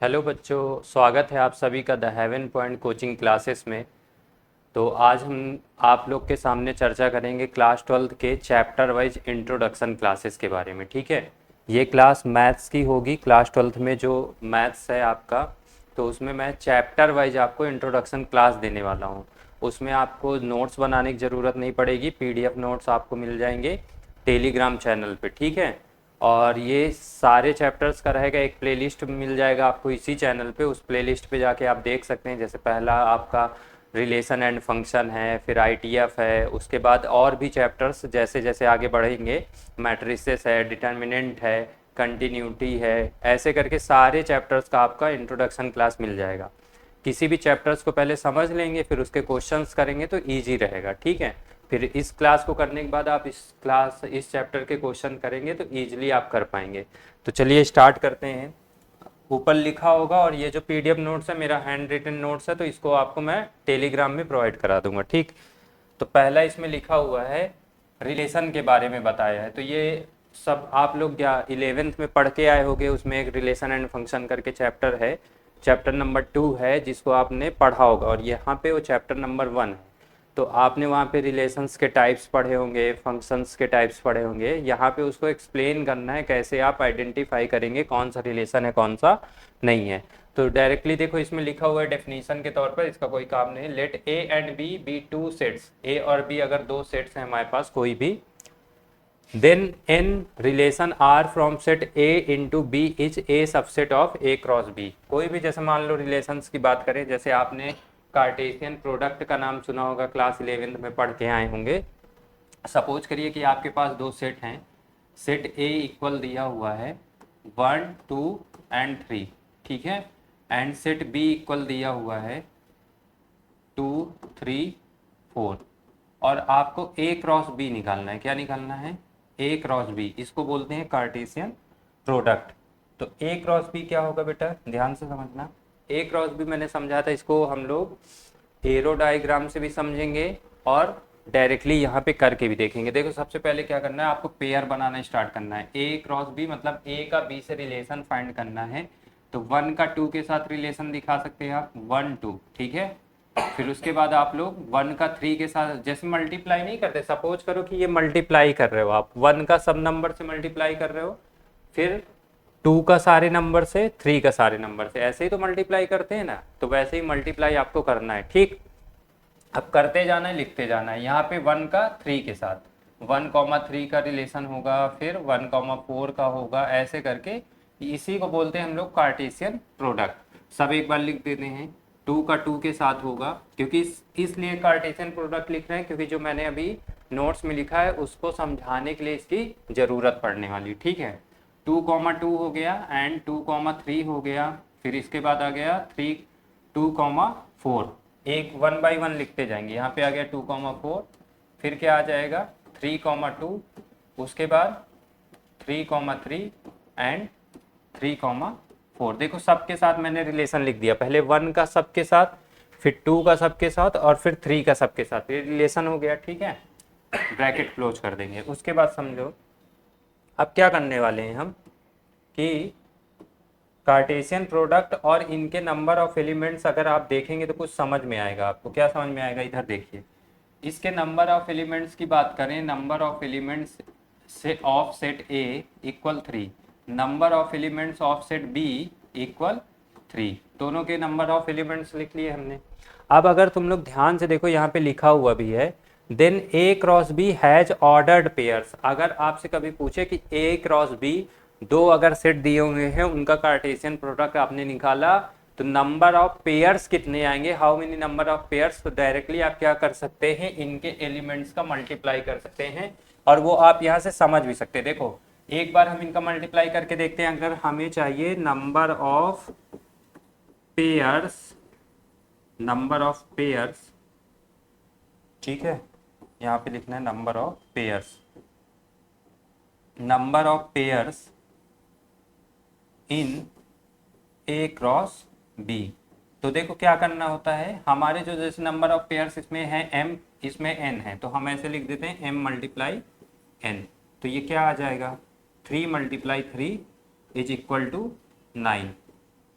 Hello बच्चों, स्वागत है आप सभी का the haven point coaching classes में। तो आज हम आप लोग के सामने चर्चा करेंगे क्लास 12 के चैप्टर वाइज इंट्रोडक्शन क्लासेस के बारे में। ठीक है, ये क्लास मैथ्स की होगी। क्लास 12 में जो मैथ्स है आपका, तो उसमें मैं चैप्टर वाइज आपको इंट्रोडक्शन क्लास देने वाला हूँ। उसमें आपको नोट्स बनाने की ज़रूरत नहीं पड़ेगी, पीडीएफ नोट्स आपको मिल जाएंगे टेलीग्राम चैनल पे। ठीक है, और ये सारे चैप्टर्स का रहेगा, एक प्लेलिस्ट मिल जाएगा आपको इसी चैनल पे। उस प्लेलिस्ट पे जाके आप देख सकते हैं। जैसे पहला आपका रिलेशन एंड फंक्शन है, फिर आईटीएफ है, उसके बाद और भी चैप्टर्स जैसे जैसे आगे बढ़ेंगे, मैट्रिसेस है, डिटर्मिनेंट है, कंटिन्यूटी है, ऐसे करके सारे चैप्टर्स का आपका इंट्रोडक्शन क्लास मिल जाएगा। किसी भी चैप्टर्स को पहले समझ लेंगे, फिर उसके क्वेश्चंस करेंगे तो इजी रहेगा। ठीक है, फिर इस क्लास को करने के बाद आप इस चैप्टर के क्वेश्चन करेंगे तो इजीली आप कर पाएंगे। तो चलिए स्टार्ट करते हैं। ऊपर लिखा होगा, और ये जो पीडीएफ नोट्स है मेरा हैंड रिटन नोट्स है, तो इसको आपको मैं टेलीग्राम में प्रोवाइड करा दूंगा। ठीक, तो पहला इसमें लिखा हुआ है रिलेशन के बारे में बताया है। तो ये सब आप लोग क्या 11th में पढ़ के आए होंगे। उसमें एक रिलेशन एंड फंक्शन करके चैप्टर है, चैप्टर नंबर 2 है, जिसको आपने पढ़ा होगा, और यहाँ पे वो चैप्टर नंबर 1 है। तो आपने वहाँ पे रिलेशंस के टाइप्स पढ़े होंगे, फंक्शंस के टाइप्स पढ़े होंगे। यहाँ पे उसको एक्सप्लेन करना है कैसे आप आइडेंटिफाई करेंगे कौन सा रिलेशन है कौन सा नहीं है। तो डायरेक्टली देखो, इसमें लिखा हुआ है डेफिनेशन के तौर पर, इसका कोई काम नहीं। Let A and B be two sets, A और बी अगर दो सेट्स हैं हमारे पास कोई भी, then an relation R from set A into B is a subset of A cross B. कोई भी, जैसे मान लो रिलेशंस की बात करें, जैसे आपने कार्टेशियन प्रोडक्ट का नाम सुना होगा, क्लास 11th में पढ़ के आए होंगे। सपोज करिए कि आपके पास दो सेट हैं। सेट ए इक्वल दिया हुआ है 1 2 एंड 3, ठीक है। एंड सेट बी इक्वल दिया हुआ है 2 3 4। और आपको ए क्रॉस बी निकालना है। क्या निकालना है? ए क्रॉस बी। इसको बोलते हैं कार्टेशियन प्रोडक्ट। तो ए क्रॉस बी क्या होगा बेटा, ध्यान से समझना। ए क्रॉस बी मैंने समझा था, इसको हम लोग एरो डायग्राम से भी समझेंगे और डायरेक्टली यहाँ पे करके भी देखेंगे। देखो, सबसे पहले क्या करना है, आपको पेयर बनाना स्टार्ट करना है। ए क्रॉस बी मतलब ए का बी से रिलेशन फाइंड करना है। तो 1 का 2 के साथ रिलेशन दिखा सकते हैं आप, 1 2, ठीक है। फिर उसके बाद आप लोग 1 का 3 के साथ, जैसे मल्टीप्लाई नहीं करते, सपोज करो कि ये मल्टीप्लाई कर रहे हो आप, 1 का सब नंबर से मल्टीप्लाई कर रहे हो, फिर 2 का सारे नंबर से, 3 का सारे नंबर से, ऐसे ही तो मल्टीप्लाई करते हैं ना। तो वैसे ही मल्टीप्लाई आपको करना है। ठीक, अब करते जाना है, लिखते जाना है। यहाँ पे 1 का 3 के साथ 1,3 का रिलेशन होगा, फिर 1,4 का होगा, ऐसे करके इसी को बोलते हैं हम लोग कार्टेशियन प्रोडक्ट। सब एक बार लिख देते हैं। 2 का 2 के साथ होगा, क्योंकि इसलिए कार्टेशियन प्रोडक्ट लिख रहे हैं क्योंकि जो मैंने अभी नोट्स में लिखा है उसको समझाने के लिए इसकी ज़रूरत पड़ने वाली। ठीक है, 2,2 हो गया एंड 2,3 हो गया। फिर इसके बाद आ गया 2,4। एक 1 बाई 1 लिखते जाएंगे। यहाँ पे आ गया 2,4। फिर क्या आ जाएगा 3,2। उसके बाद 3,3 एंड 3,4। देखो, सबके साथ मैंने रिलेशन लिख दिया। पहले 1 का सबके साथ, फिर 2 का सबके साथ, और फिर 3 का सबके साथ। ये रिलेशन हो गया, ठीक है। ब्रैकेट क्लोज कर देंगे। उसके बाद समझो अब क्या करने वाले हैं हम, कि कार्टेशियन प्रोडक्ट और इनके नंबर ऑफ एलिमेंट्स अगर आप देखेंगे तो कुछ समझ में आएगा। आपको क्या समझ में आएगा, इधर देखिए। इसके नंबर ऑफ एलिमेंट्स की बात करें, नंबर ऑफ एलिमेंट्स से of set A equal 3, number of elements of set B equal 3। दोनों के नंबर ऑफ एलिमेंट्स लिख लिए हमने। अब अगर तुम लोग ध्यान से देखो, यहाँ पे लिखा हुआ भी है, then A cross B has ordered pairs. अगर आपसे कभी पूछे कि ए क्रॉस बी दो अगर सेट दिए हुए हैं, उनका कार्टेशियन प्रोडक्ट आपने निकाला, तो नंबर ऑफ पेयर्स कितने आएंगे, how many number of pairs. तो डायरेक्टली आप क्या कर सकते हैं, इनके एलिमेंट्स का मल्टीप्लाई कर सकते हैं, और वो आप यहाँ से समझ भी सकते हैं। देखो, एक बार हम इनका मल्टीप्लाई करके देखते हैं। अगर हमें चाहिए number of pairs, number of pairs, ठीक है, यहाँ पे लिखना है number of pairs, number of pairs in A cross B. तो देखो क्या करना होता है, हमारे जो जैसे नंबर ऑफ पेयर्स इसमें है m, इसमें n है, तो हम ऐसे लिख देते हैं m मल्टीप्लाई n। तो ये क्या आ जाएगा, 3 मल्टीप्लाई 3 इज इक्वल टू 9।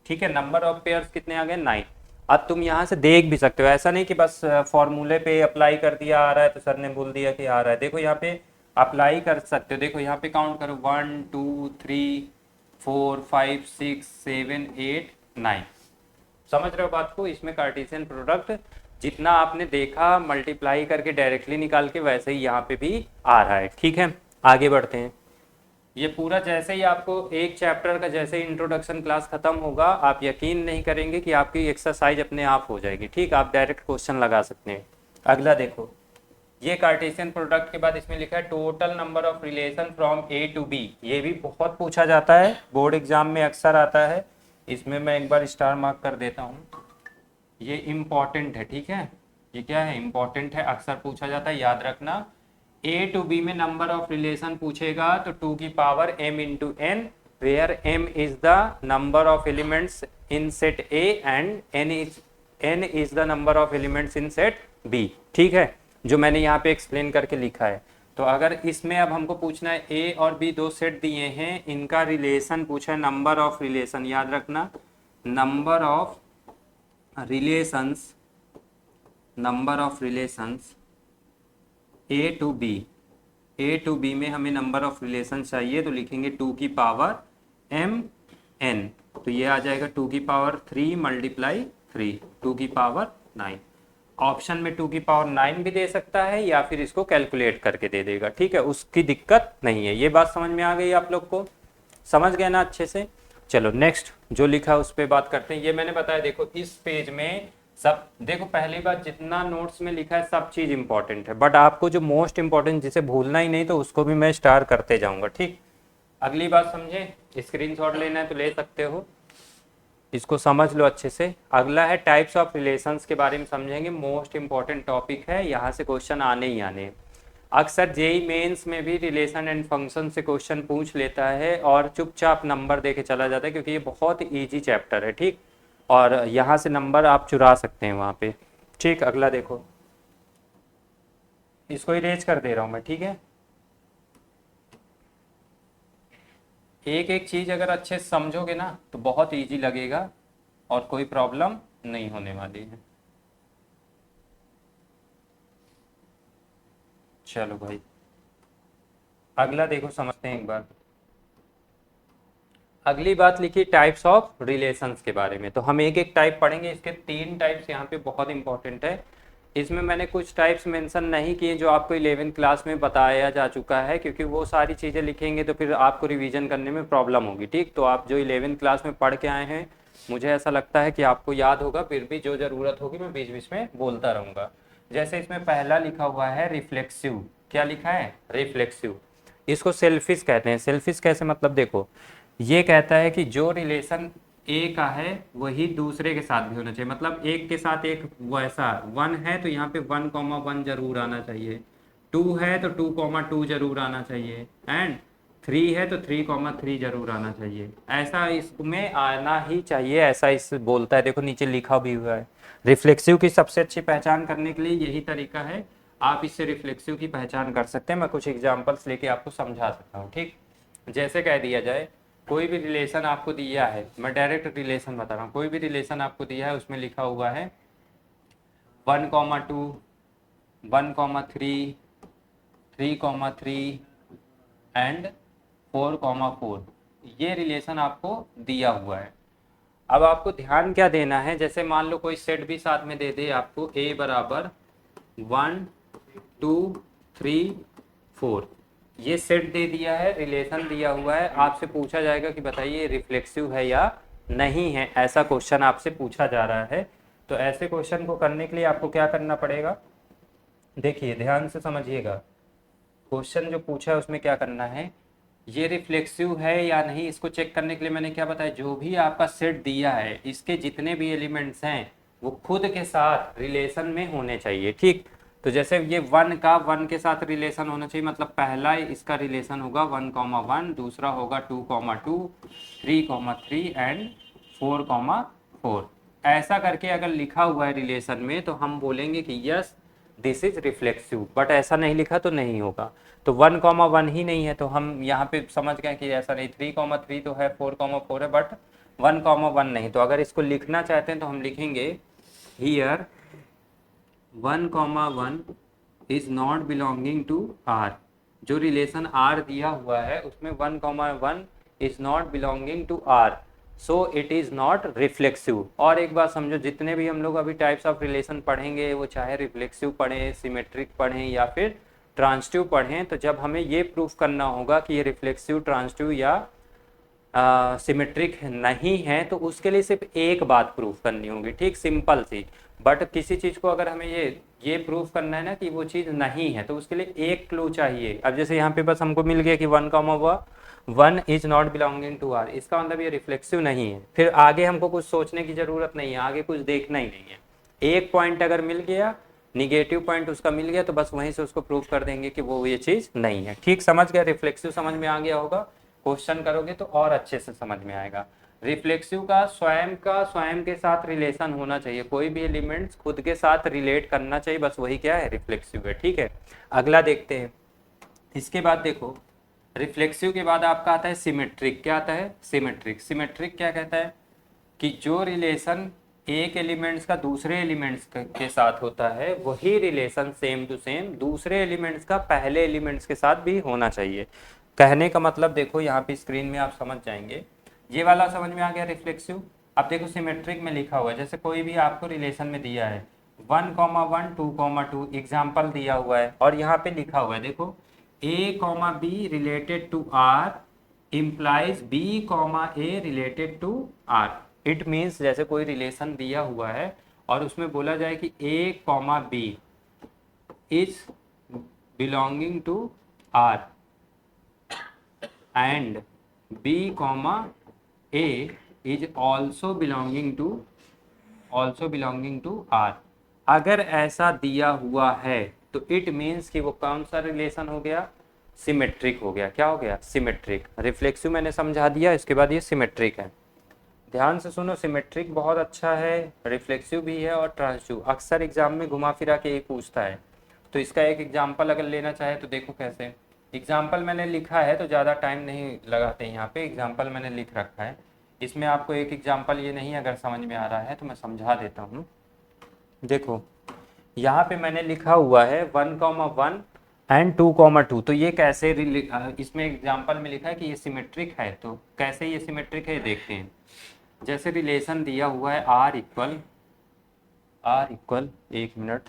ठीक है, नंबर ऑफ पेयर्स कितने आ गए 9। अब तुम यहाँ से देख भी सकते हो, ऐसा नहीं कि बस फॉर्मूले पे अप्लाई कर दिया आ रहा है तो सर ने बोल दिया कि आ रहा है। देखो यहाँ पे अप्लाई कर सकते हो, देखो यहाँ पे काउंट करो 1 2 3 4 5 6 7 8 9। समझ रहे हो बात को? इसमें कार्टेशियन प्रोडक्ट जितना आपने देखा मल्टीप्लाई करके डायरेक्टली निकाल के, वैसे ही यहाँ पे भी आ रहा है। ठीक है, आगे बढ़ते हैं। ये पूरा जैसे ही आपको एक चैप्टर का जैसे इंट्रोडक्शन क्लास खत्म होगा, आप यकीन नहीं करेंगे कि आपकी एक्सरसाइज अपने आप हो जाएगी। ठीक, आप डायरेक्ट क्वेश्चन लगा सकते हैं। अगला देखो, ये कार्टेशियन प्रोडक्ट के बाद इसमें लिखा है total number of relation from A to B. ये भी बहुत पूछा जाता है, बोर्ड एग्जाम में अक्सर आता है। इसमें मैं एक बार स्टार मार्क कर देता हूँ, ये इम्पॉर्टेंट है। ठीक है, ये क्या है, इम्पॉर्टेंट है, अक्सर पूछा जाता है, याद रखना। ए टू बी में नंबर ऑफ रिलेशन पूछेगा तो 2 की power m into n, where m is the number of elements in set A and n is the number of elements in set B। ठीक है, जो मैंने यहाँ पे एक्सप्लेन करके लिखा है। तो अगर इसमें अब हमको पूछना है A और B दो सेट दिए हैं, इनका रिलेशन पूछा है, नंबर ऑफ रिलेशन, याद रखना number of relations, number of relations A to B. A to B में हमें नंबर ऑफ रिलेशन चाहिए तो लिखेंगे 2 की पावर m n, तो ये आ जाएगा 2 की पावर 3 मल्टीप्लाई 3, 2 की पावर 9। ऑप्शन में 2 की पावर 9 भी दे सकता है या फिर इसको कैलकुलेट करके दे देगा। ठीक है, उसकी दिक्कत नहीं है। ये बात समझ में आ गई आप लोग को? समझ गए ना अच्छे से? चलो नेक्स्ट जो लिखा है उस पर बात करते हैं। ये मैंने बताया, देखो इस पेज में सब, देखो पहली बात जितना नोट्स में लिखा है सब चीज़ इंपॉर्टेंट है, बट आपको जो मोस्ट इंपॉर्टेंट जिसे भूलना ही नहीं तो उसको भी मैं स्टार करते जाऊंगा। ठीक, अगली बात समझे, स्क्रीनशॉट लेना है तो ले सकते हो, इसको समझ लो अच्छे से। अगला है टाइप्स ऑफ रिलेशंस के बारे में समझेंगे, मोस्ट इंपॉर्टेंट टॉपिक है, यहाँ से क्वेश्चन आने ही आने हैं। अक्सर जेई मेंस में भी रिलेशन एंड फंक्शन से क्वेश्चन पूछ लेता है और चुपचाप नंबर दे के चला जाता है, क्योंकि ये बहुत ईजी चैप्टर है। ठीक, और यहाँ से नंबर आप चुरा सकते हैं वहाँ पे। ठीक, अगला देखो, इसको इरेज कर दे रहा हूँ मैं। ठीक है, एक एक चीज़ अगर अच्छे से समझोगे ना तो बहुत इजी लगेगा और कोई प्रॉब्लम नहीं होने वाली है। चलो भाई, अगला देखो, समझते हैं एक बार। अगली बात लिखी टाइप्स ऑफ रिलेशंस के बारे में, तो हम एक एक टाइप पढ़ेंगे। इसके 3 टाइप्स यहाँ पे बहुत इंपॉर्टेंट है। इसमें मैंने कुछ टाइप्स मेंशन नहीं किए जो आपको 11th क्लास में बताया जा चुका है, क्योंकि वो सारी चीज़ें लिखेंगे तो फिर आपको रिवीजन करने में प्रॉब्लम होगी। ठीक, तो आप जो 11th क्लास में पढ़ के आए हैं, मुझे ऐसा लगता है कि आपको याद होगा, फिर भी जो ज़रूरत होगी मैं बीच बीच में बोलता रहूँगा। जैसे इसमें पहला लिखा हुआ है रिफ्लेक्सिव, क्या लिखा है, रिफ्लेक्सिव। इसको सेल्फिश कहते हैं। सेल्फिश कैसे, मतलब देखो, ये कहता है कि जो रिलेशन ए का है वही दूसरे के साथ भी होना चाहिए। मतलब एक के साथ एक, वैसा 1 है तो यहाँ पे 1,1 जरूर आना चाहिए, 2 है तो 2,2 जरूर आना चाहिए, एंड 3 है तो 3,3 जरूर आना चाहिए। ऐसा इसमें आना ही चाहिए, ऐसा इस बोलता है। देखो नीचे लिखा भी हुआ है। रिफ्लेक्सिव की सबसे अच्छी पहचान करने के लिए यही तरीका है, आप इससे रिफ्लेक्सिव की पहचान कर सकते हैं। मैं कुछ एग्जाम्पल्स लेके आपको समझा सकता हूँ। ठीक, जैसे कह दिया जाए कोई भी रिलेशन आपको दिया है, मैं डायरेक्ट रिलेशन बता रहा हूँ, कोई भी रिलेशन आपको दिया है, उसमें लिखा हुआ है 1,2 1,3 3,3 एंड 4,4, ये रिलेशन आपको दिया हुआ है। अब आपको ध्यान क्या देना है, जैसे मान लो कोई सेट भी साथ में दे दे आपको, a बराबर 1 2 3 4, ये सेट दे दिया है, रिलेशन दिया हुआ है, आपसे पूछा जाएगा कि बताइए रिफ्लेक्सिव है या नहीं है, ऐसा क्वेश्चन आपसे पूछा जा रहा है। तो ऐसे क्वेश्चन को करने के लिए आपको क्या करना पड़ेगा, देखिए ध्यान से समझिएगा। क्वेश्चन जो पूछा है उसमें क्या करना है, ये रिफ्लेक्सिव है या नहीं, इसको चेक करने के लिए मैंने क्या बताया, जो भी आपका सेट दिया है इसके जितने भी एलिमेंट्स हैं वो खुद के साथ रिलेशन में होने चाहिए। ठीक, तो जैसे ये 1 का 1 के साथ रिलेशन होना चाहिए, मतलब पहला इसका रिलेशन होगा 1,1, दूसरा होगा 2,2 3,3 एंड 4,4। ऐसा करके अगर लिखा हुआ है रिलेशन में तो हम बोलेंगे कि yes this is reflexive, but ऐसा नहीं लिखा तो नहीं होगा। तो 1,1 ही नहीं है तो हम यहाँ पे समझ गए कि ऐसा नहीं, 3,3 तो है, 4,4 है, बट 1,1 नहीं। तो अगर इसको लिखना चाहते हैं तो हम लिखेंगे here 1,1 is not belonging to R. जो रिलेशन आर दिया हुआ है उसमें 1,1 is not belonging to R, so it is not reflexive. और एक बात समझो, जितने भी हम लोग अभी टाइप्स ऑफ रिलेशन पढ़ेंगे, वो चाहे रिफ्लेक्सिव पढ़ें, सिमेट्रिक पढ़ें या फिर ट्रांसटिव पढ़ें, तो जब हमें ये प्रूफ करना होगा कि ये रिफ्लेक्सिव, ट्रांसटिव या सिमेट्रिक नहीं है, तो उसके लिए सिर्फ एक बात प्रूफ करनी होगी, ठीक, सिंपल सी। बट किसी चीज़ को अगर हमें ये प्रूफ करना है ना कि वो चीज़ नहीं है, तो उसके लिए एक क्लू चाहिए। अब जैसे यहाँ पे बस हमको मिल गया कि 1,1 is not belonging to R, इसका मतलब ये रिफ्लेक्सिव नहीं है। फिर आगे हमको कुछ सोचने की ज़रूरत नहीं है, आगे कुछ देखना ही नहीं है। एक पॉइंट अगर मिल गया, निगेटिव पॉइंट उसका मिल गया, तो बस वहीं से उसको प्रूफ कर देंगे कि वो ये चीज़ नहीं है। ठीक, समझ गया? रिफ्लेक्सिव समझ में आ गया होगा, क्वेश्चन करोगे तो और अच्छे से समझ में आएगा। रिफ्लेक्सिव का स्वयं के साथ रिलेशन होना चाहिए, कोई भी एलिमेंट्स खुद के साथ रिलेट करना चाहिए, बस वही क्या है, रिफ्लेक्सिव है। ठीक है, अगला देखते हैं। इसके बाद देखो, रिफ्लेक्सिव के बाद आपका आता है सिमेट्रिक। क्या आता है? सिमेट्रिक। सिमेट्रिक क्या कहता है कि जो रिलेशन एक एलिमेंट्स का दूसरे एलिमेंट्स के साथ होता है, वही रिलेशन सेम टू सेम दूसरे एलिमेंट्स का पहले एलिमेंट्स के साथ भी होना चाहिए। कहने का मतलब देखो, यहाँ पे स्क्रीन में आप समझ जाएंगे। ये वाला समझ में आ गया रिफ्लेक्सिव। अब देखो सिमेट्रिक में लिखा हुआ है, जैसे कोई भी आपको रिलेशन में दिया है 1,1 2,2 एग्जाम्पल दिया हुआ है, और यहाँ पे लिखा हुआ है देखो A, B related to R implies B, A related to R। It means जैसे कोई रिलेशन दिया हुआ है और उसमें बोला जाए कि A, B is belonging to R and B, A is also belonging to R। अगर ऐसा दिया हुआ है तो इट मीन्स कि वो कौन सा रिलेशन हो गया? सिमेट्रिक हो गया। क्या हो गया? सिमेट्रिक। रिफ्लेक्सिव मैंने समझा दिया, इसके बाद ये सिमेट्रिक है। ध्यान से सुनो, सिमेट्रिक बहुत अच्छा है, रिफ्लेक्सिव भी है और ट्रांसटिव। अक्सर एग्जाम में घुमा फिरा के ही पूछता है। तो इसका एक एग्जाम्पल अगर लेना चाहे तो देखो कैसे। एग्जाम्पल मैंने लिखा है तो ज़्यादा टाइम नहीं लगाते हैं, यहाँ पे एग्जाम्पल मैंने लिख रखा है। इसमें आपको एक एग्जाम्पल ये नहीं अगर समझ में आ रहा है तो मैं समझा देता हूँ। देखो यहाँ पे मैंने लिखा हुआ है 1,1 एंड 2,2। तो ये कैसे इसमें एग्जाम्पल में लिखा है कि ये सिमेट्रिक है, तो कैसे ये सिमेट्रिक है देखते हैं। जैसे रिलेशन दिया हुआ है R इक्वल, एक मिनट,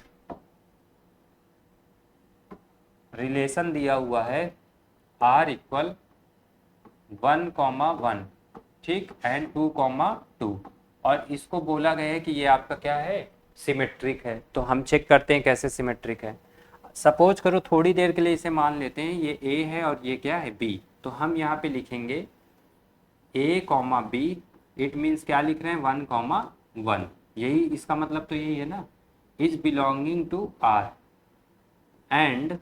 रिलेशन दिया हुआ है R इक्वल 1,1, ठीक, एंड 2,2, और इसको बोला गया है कि ये आपका क्या है? सिमेट्रिक है। तो हम चेक करते हैं कैसे सिमेट्रिक है। सपोज करो थोड़ी देर के लिए इसे मान लेते हैं ये A है और ये क्या है? B। तो हम यहाँ पे लिखेंगे A, B, इट मीन्स क्या लिख रहे हैं? 1,1। यही इसका मतलब तो यही है ना, is belonging to R। And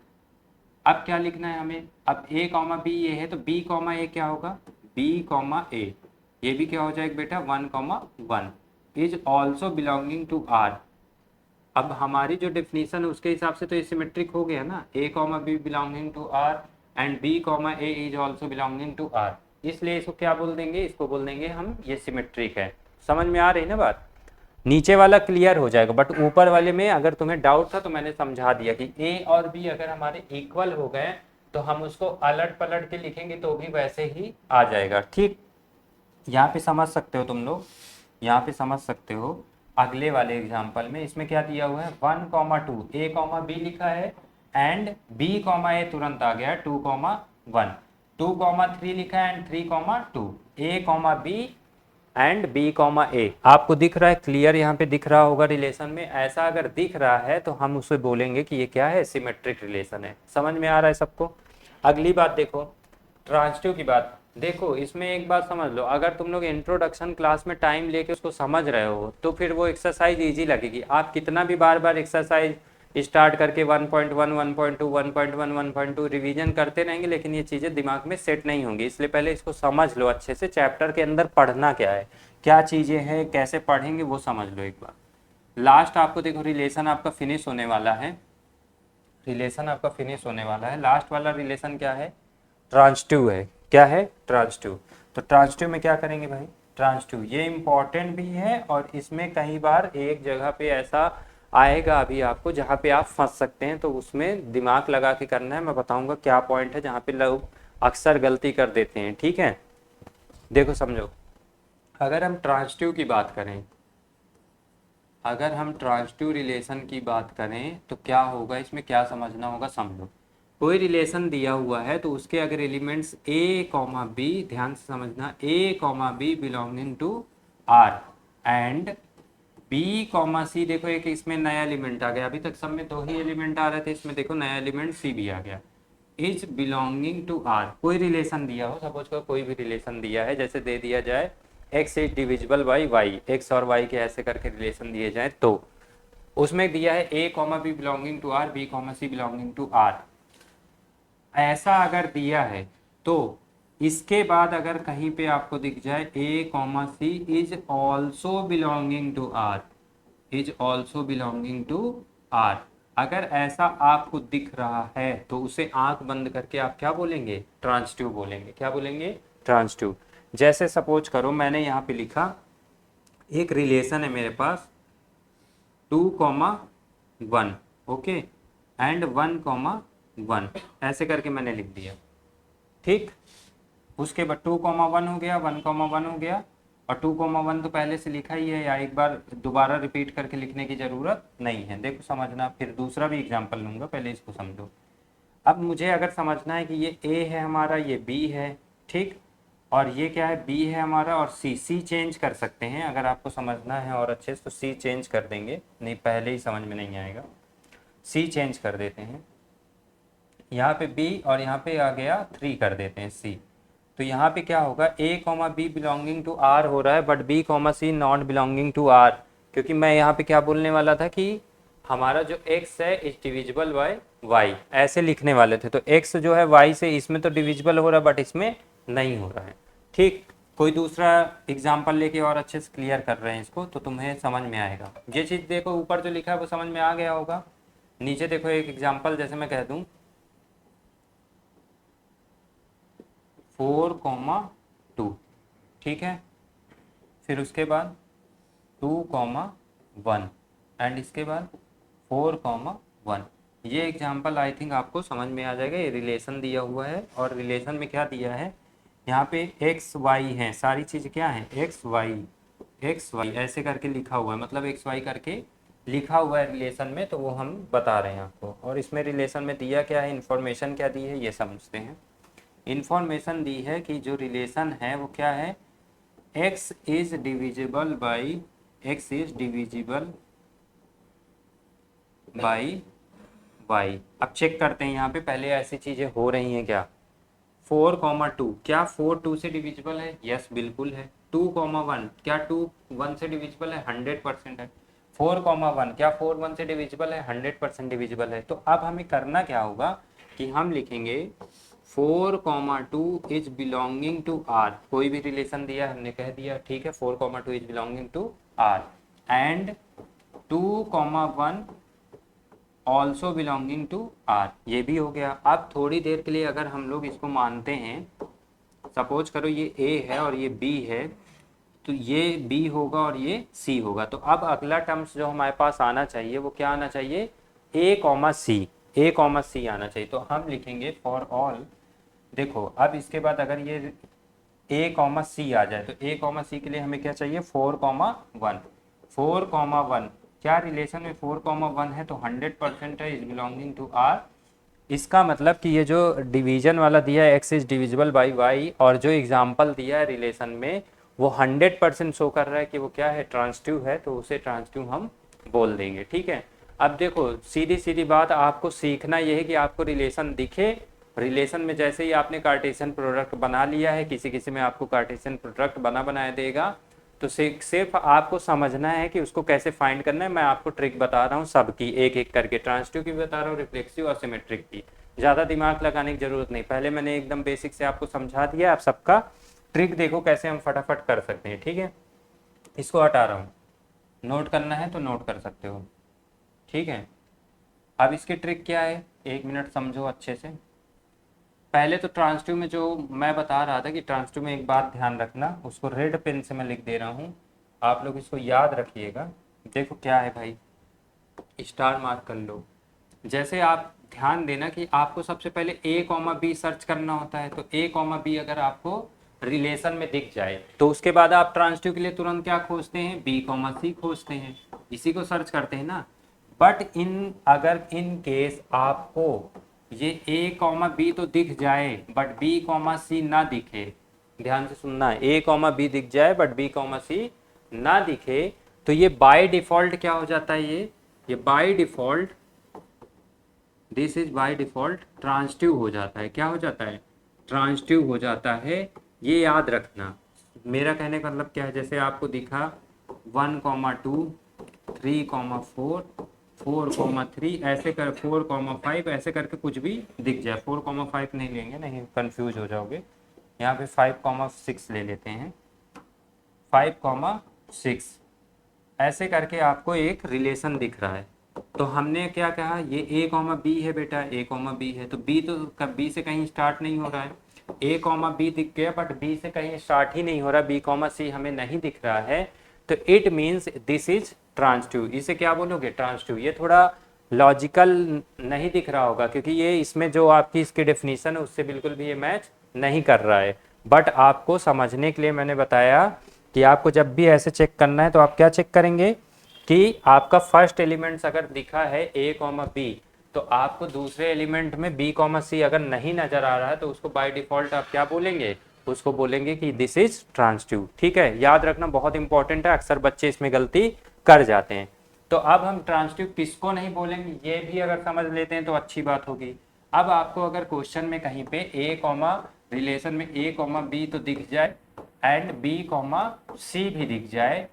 अब क्या लिखना है हमें? अब A, B ये है तो B, A क्या होगा? B, A ये भी क्या हो जाएगा बेटा? 1,1 is also belonging to R। अब हमारी जो डेफिनेशन है उसके हिसाब से तो ये सिमेट्रिक हो गया ना, A, B belonging to R and B, A is also belonging to R। इसलिए इसको क्या बोल देंगे? इसको बोल देंगे हम ये सिमेट्रिक है। समझ में आ रही है ना बात? नीचे वाला क्लियर हो जाएगा, बट ऊपर वाले में अगर तुम्हें डाउट था तो मैंने समझा दिया कि A और B अगर हमारे इक्वल हो गए तो हम उसको अलट पलट के लिखेंगे तो भी वैसे ही आ जाएगा। ठीक, यहाँ पे समझ सकते हो तुम लोग, यहाँ पे समझ सकते हो। अगले वाले एग्जाम्पल में इसमें क्या दिया हुआ है? 1,2 A, B लिखा है एंड B, A तुरंत आ गया 2,1, 2,3 लिखा है and 3,2, A, B and B, A। आपको दिख रहा है? क्लियर यहाँ पे दिख रहा होगा रिलेशन में। ऐसा अगर दिख रहा है तो हम उसे बोलेंगे कि ये क्या है? सिमेट्रिक रिलेशन है। समझ में आ रहा है सबको? अगली बात देखो, ट्रांसटिव की बात। देखो इसमें एक बात समझ लो, अगर तुम लोग इंट्रोडक्शन क्लास में टाइम लेके उसको समझ रहे हो तो फिर वो एक्सरसाइज इजी लगेगी। आप कितना भी बार बार एक्सरसाइज स्टार्ट करके 1.1, 1.2, 1.1, 1.2 रिवीजन करते रहेंगे, लेकिन ये चीज़ें दिमाग में सेट नहीं होंगी। इसलिए पहले इसको समझ लो अच्छे से, चैप्टर के अंदर पढ़ना क्या है, क्या चीज़ें हैं, कैसे पढ़ेंगे वो समझ लो एक बार। लास्ट आपको देखो रिलेशन आपका फिनिश होने वाला है, रिलेशन आपका फिनिश होने वाला है। लास्ट वाला रिलेशन क्या है? ट्रांसटिव है। क्या है? ट्रांसटिव। तो ट्रांसटिव में क्या करेंगे भाई? ट्रांसटिव, ये इम्पॉर्टेंट भी है और इसमें कई बार एक जगह पे ऐसा आएगा अभी आपको जहाँ पे आप फंस सकते हैं, तो उसमें दिमाग लगा के करना है। मैं बताऊंगा क्या पॉइंट है जहाँ पे लोग अक्सर गलती कर देते हैं, ठीक है। देखो समझो, अगर हम ट्रांसटिव की बात करें, अगर हम ट्रांसटिव रिलेशन की बात करें तो क्या होगा, इसमें क्या समझना होगा, समझो। कोई रिलेशन दिया हुआ है तो उसके अगर एलिमेंट्स ए कॉमा बी, ध्यान से समझना, A comma B belonging to R and B comma C, देखो एक इसमें नया एलिमेंट आ गया, अभी तक सब में दो ही एलिमेंट आ रहे थे, इसमें देखो नया एलिमेंट सी भी आ गया, इज बिलोंगिंग टू आर। कोई रिलेशन दिया हो, सपोज करो कोई भी रिलेशन दिया है, जैसे दे दिया जाए x is divisible by y, x और वाई के ऐसे करके रिलेशन दिए जाए, तो उसमें दिया है ए comma B belonging to R, B comma C belonging to R, ऐसा अगर दिया है तो इसके बाद अगर कहीं पे आपको दिख जाए A comma C is also belonging to R, is also belonging to R, अगर ऐसा आपको दिख रहा है तो उसे आंख बंद करके आप क्या बोलेंगे, ट्रांसटिव बोलेंगे। क्या बोलेंगे, ट्रांसटिव। जैसे सपोज करो मैंने यहाँ पे लिखा एक रिलेशन है मेरे पास 2,1, ओके, एंड 1,1, ऐसे करके मैंने लिख दिया, ठीक। उसके बाद 2,1 हो गया, 1,1 हो गया, और 2,1 तो पहले से लिखा ही है, या एक बार दोबारा रिपीट करके लिखने की ज़रूरत नहीं है। देखो समझना, फिर दूसरा भी एग्जांपल लूँगा, पहले इसको समझो। अब मुझे अगर समझना है कि ये ए है हमारा, ये बी है, ठीक, और ये क्या है, बी है हमारा, और सी, सी चेंज कर सकते हैं अगर आपको समझना है और अच्छे से, तो सी चेंज कर देंगे, नहीं पहले ही समझ में नहीं आएगा, सी चेंज कर देते हैं, यहाँ पे बी और यहाँ पे आ गया 3 कर देते हैं सी। तो यहाँ पे क्या होगा, A comma B belonging to R हो रहा है, but B comma C not belonging to R, क्योंकि मैं यहाँ पे क्या बोलने वाला था कि हमारा जो x है इज डिविजिबल बाय y, ऐसे लिखने वाले थे। तो x जो है y से इसमें तो डिविजिबल हो रहा है, बट इसमें नहीं हो रहा है, ठीक। कोई दूसरा एग्जाम्पल लेके और अच्छे से क्लियर कर रहे हैं इसको, तो तुम्हें समझ में आएगा। ये चीज़ देखो ऊपर जो लिखा है वो समझ में आ गया होगा। नीचे देखो एक एग्जाम्पल, जैसे मैं कह दूँ 4,2, ठीक है, फिर उसके बाद 2,1 एंड इसके बाद 4,1, ये एग्जाम्पल आई थिंक आपको समझ में आ जाएगा। ये रिलेशन दिया हुआ है, और रिलेशन में क्या दिया है, यहाँ पे एक्स वाई है, सारी चीज़ क्या है, एक्स वाई ऐसे करके लिखा हुआ है, मतलब एक्स वाई करके लिखा हुआ है रिलेशन में, तो वो हम बता रहे हैं आपको। और इसमें रिलेशन में दिया क्या है, इन्फॉर्मेशन क्या दी है, ये समझते हैं। इन्फॉर्मेशन दी है कि जो रिलेशन है वो क्या है, x is divisible by, x is divisible by y। अब चेक करते हैं यहाँ पे पहले ऐसी चीज़ें हो रही हैं क्या। 4,2, क्या 4 2 से डिविजिबल है, यस बिल्कुल है। 2,1, क्या 2 1 से डिविजिबल है, 100% है। 4,1, क्या 4 1 से डिविजिबल है, 100% डिविजिबल है। तो अब हमें करना क्या होगा कि हम लिखेंगे 4,2 इज बिलोंगिंग टू आर, कोई भी रिलेशन दिया हमने कह दिया, ठीक है, 4,2 is belonging to R and 2,1 also belonging to R, ये भी हो गया। अब थोड़ी देर के लिए अगर हम लोग इसको मानते हैं, सपोज करो ये ए है और ये बी है, तो ये बी होगा और ये सी होगा। तो अब अगला टर्म्स जो हमारे पास आना चाहिए वो क्या आना चाहिए, ए कॉमा सी, ए कॉमा सी आना चाहिए। तो हम लिखेंगे फॉर ऑल, देखो अब इसके बाद अगर ये ए कॉमा सी आ जाए, तो ए कॉमा सी के लिए हमें क्या चाहिए, 4,1, 4,1, क्या रिलेशन में 4,1 है, तो 100% है, इज बिलोंगिंग टू आर। इसका मतलब कि ये जो डिवीजन वाला दिया है x is divisible by y, और जो एग्जाम्पल दिया है रिलेशन में वो 100% शो कर रहा है कि वो क्या है, ट्रांसटिव है, तो उसे ट्रांसटिव हम बोल देंगे, ठीक है। अब देखो सीधी सीधी बात, आपको सीखना ये है कि आपको रिलेशन दिखे, रिलेशन में जैसे ही आपने कार्टेशियन प्रोडक्ट बना लिया है, किसी किसी में आपको कार्टेशियन प्रोडक्ट बनाया देगा, तो सिर्फ आपको समझना है कि उसको कैसे फाइंड करना है। मैं आपको ट्रिक बता रहा हूँ सबकी, एक एक करके, ट्रांसटिव की भी बता रहा हूँ, रिफ्लेक्सिव और सिमेट्रिक की। ज़्यादा दिमाग लगाने की जरूरत नहीं, पहले मैंने एकदम बेसिक से आपको समझा दिया। आप सबका ट्रिक देखो कैसे हम फटाफट कर सकते हैं, ठीक है। इसको हटा रहा हूँ, नोट करना है तो नोट कर सकते हो, ठीक है। अब इसकी ट्रिक क्या है, 1 मिनट समझो अच्छे से। पहले तो ट्रांसटिव में जो मैं बता रहा था कि ट्रांसटिव में एक बात ध्यान रखना, उसको रेड पेन से मैं लिख दे रहा हूँ, आप लोग इसको याद रखिएगा। देखो क्या है भाई, स्टार मार्क कर लो। जैसे आप ध्यान देना कि आपको सबसे पहले ए कॉमा बी सर्च करना होता है, तो ए कॉमा बी अगर आपको रिलेशन में दिख जाए तो उसके बाद आप ट्रांसटिव के लिए तुरंत क्या खोजते हैं, बी कॉमा सी खोजते हैं, इसी को सर्च करते हैं ना। बट अगर इन केस आपको ये ए कॉमा बी तो दिख जाए बट बी कॉमा सी ना दिखे, ध्यान से सुनना, ए कॉमा बी दिख जाए बट बी कॉमा सी ना दिखे, तो ये बाय डिफॉल्ट क्या हो जाता है, ये by default, this is by default transitive हो जाता है। क्या हो जाता है, ट्रांसटिव हो जाता है। ये याद रखना, मेरा कहने का मतलब क्या है, जैसे आपको दिखा 1,2 3,4 4,3 ऐसे कर 4,5 ऐसे करके कुछ भी दिख जाए, 4,5 नहीं लेंगे, नहीं कंफ्यूज हो जाओगे, यहाँ पे 5,6 ले लेते हैं, 5,6 ऐसे करके आपको एक रिलेशन दिख रहा है। तो हमने क्या कहा, ये ए कॉमा बी है बेटा, ए कॉमा बी है, तो बी तो बी से कहीं स्टार्ट नहीं हो रहा है, ए कॉमा बी दिख गया बट बी से कहीं स्टार्ट ही नहीं हो रहा, बी कॉमा सी हमें नहीं दिख रहा है, तो it means this is transitive. इसे क्या बोलोगे, ट्रांसटिव। ये थोड़ा लॉजिकल नहीं दिख रहा होगा क्योंकि ये इसमें जो आपकी इसकी डेफिनेशन है उससे बिल्कुल भी ये मैच नहीं कर रहा है, बट आपको समझने के लिए मैंने बताया कि आपको जब भी ऐसे चेक करना है तो आप क्या चेक करेंगे कि आपका फर्स्ट एलिमेंट्स अगर दिखा है ए कॉमा बी, तो आपको दूसरे एलिमेंट में बी कॉमा सी अगर नहीं नजर आ रहा है तो उसको बाय डिफॉल्ट आप क्या बोलेंगे, उसको बोलेंगे कि दिस इज ट्रांसटिव। ठीक है, याद रखना, बहुत इंपॉर्टेंट है, अक्सर बच्चे इसमें गलती कर जाते हैं। तो अब हम ट्रांसटिव किसको नहीं बोलेंगे ये भी अगर समझ लेते हैं तो अच्छी बात होगी। अब आपको अगर क्वेश्चन में कहीं पे ए कॉमा रिलेशन में ए कॉमा बी तो दिख जाए एंड बी कॉमा सी भी दिख जाए,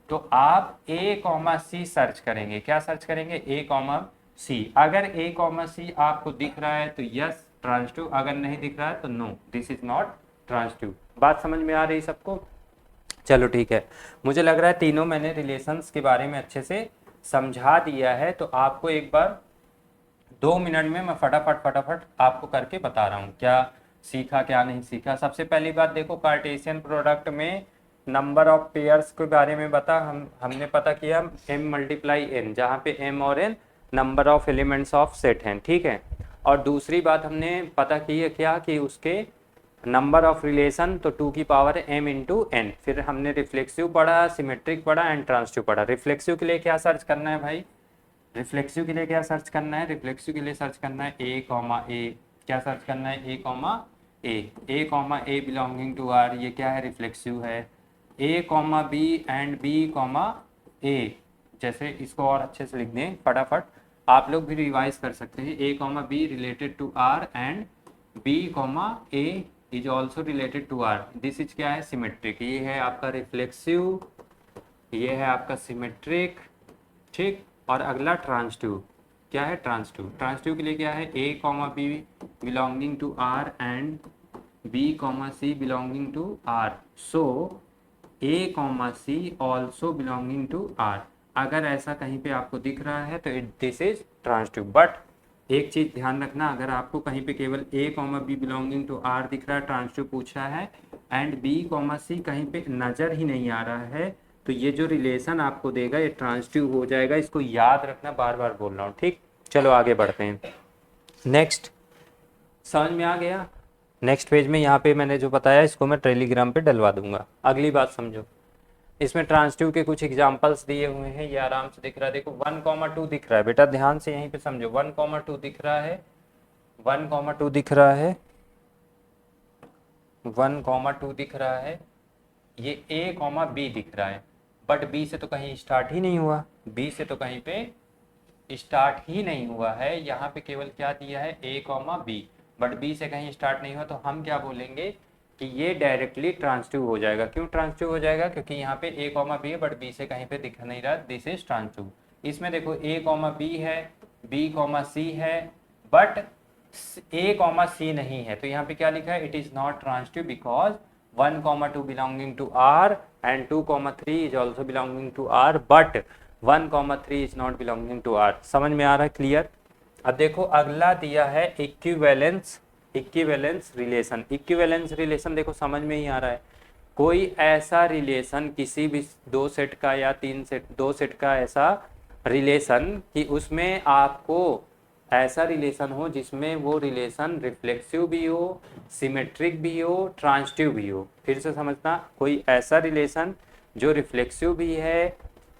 तो आप ए कॉमा सी सर्च करेंगे। क्या सर्च करेंगे, ए कॉमा सी। अगर ए कॉमा सी आपको दिख रहा है तो यस ट्रांसटिव, अगर नहीं दिख रहा है तो no this is not transitive. बात समझ में आ रही सबको? चलो ठीक है, मुझे लग रहा है तीनों मैंने रिलेशंस के बारे में अच्छे से समझा दिया है। तो आपको एक बार 2 मिनट में मैं फटाफट आपको करके बता रहा हूँ क्या सीखा क्या नहीं सीखा। सबसे पहली बात देखो, कार्टेशियन प्रोडक्ट में नंबर ऑफ पेयर्स के बारे में हमने पता किया m × n, जहाँ पे m और n number of elements of set हैं। ठीक है, और दूसरी बात हमने पता की है क्या कि उसके नंबर ऑफ रिलेशन तो 2 की पावर m × n। फिर हमने रिफ्लेक्सिव पढ़ा, सिमेट्रिक पढ़ा एंड ट्रांसटिव पढ़ा। रिफ्लेक्सिव के लिए क्या सर्च करना है भाई, रिफ्लेक्सिव के लिए क्या सर्च करना है, रिफ्लेक्सिव के लिए सर्च करना है ए कॉमा ए। क्या सर्च करना है, ए comma A comma A belonging to R, ये क्या है, रिफ्लेक्सिव है। ए comma B and B comma A, जैसे इसको और अच्छे से लिख दें फटाफट, आप लोग भी रिवाइज कर सकते हैं। A comma B related to R and B comma A is also related to R, this is क्या है, सिमेट्रिक। ये है आपका रिफ्लेक्सिव, ये है आपका सिमेट्रिक। ठीक, और अगला ट्रांसटिव। क्या है, ट्रांसटिव। ट्रांसटिव के लिए क्या है, ए comma B belonging to R and B comma C belonging to R, so a comma c also belonging to R. अगर ऐसा कहीं पे आपको दिख रहा है तो दिस इज ट्रांसटिव। बट एक चीज ध्यान रखना, अगर आपको कहीं पे केवल a comma B belonging to R दिख रहा है, ट्रांसटिव पूछा है, एंड बी कॉमा सी कहीं पे नजर ही नहीं आ रहा है, तो ये जो रिलेशन आपको देगा ये ट्रांसटिव हो जाएगा। इसको याद रखना, बार बार बोल रहा हूँ। ठीक, चलो आगे बढ़ते हैं। नेक्स्ट, समझ में आ गया? नेक्स्ट पेज में यहाँ पे मैंने जो बताया इसको मैं टेलीग्राम पे डलवा दूंगा। अगली बात समझो, इसमें ट्रांसटिव के कुछ एग्जांपल्स दिए हुए हैं, ये आराम से दिख रहा है। देखो 1,2 दिख रहा है बेटा, ध्यान से यहीं पे समझो। 1,2 दिख रहा है, 1,2 दिख रहा है, 1,2 दिख रहा है। ये ए कॉमा बी दिख रहा है, बट बी से तो कहीं स्टार्ट ही नहीं हुआ, बी से तो कहीं पे स्टार्ट ही नहीं हुआ है। यहाँ पे केवल क्या दिया है, ए कॉमा बी, बट बी से कहीं स्टार्ट नहीं हुआ, तो हम क्या बोलेंगे कि ये डायरेक्टली ट्रांसटिव हो जाएगा। क्यों ट्रांसटिव हो जाएगा, क्योंकि यहाँ पे ए कॉमा बी है बट बी से कहीं पे दिख नहीं रहा, दिस इज ट्रांसटिव। इसमें देखो ए कॉमा बी है, बी कॉमा सी है, बट ए कॉमा सी नहीं है, तो यहाँ पे क्या लिखा है, it is not transitive because 1,2 belonging to R and 2,3 is also belonging to R, but 1,3 is not belonging to R। समझ में आ रहा है, क्लियर? अब देखो अगला दिया है equivalence equivalence relation. Equivalence relation देखो समझ में ही आ रहा है, कोई ऐसा रिलेशन किसी भी दो सेट का या दो सेट का ऐसा रिलेशन कि उसमें आपको ऐसा रिलेशन हो जिसमें वो रिलेशन रिफ्लेक्सिव भी हो, सिमेट्रिक भी हो, ट्रांजिटिव भी हो। फिर से समझना, कोई ऐसा रिलेशन जो रिफ्लेक्सिव भी है,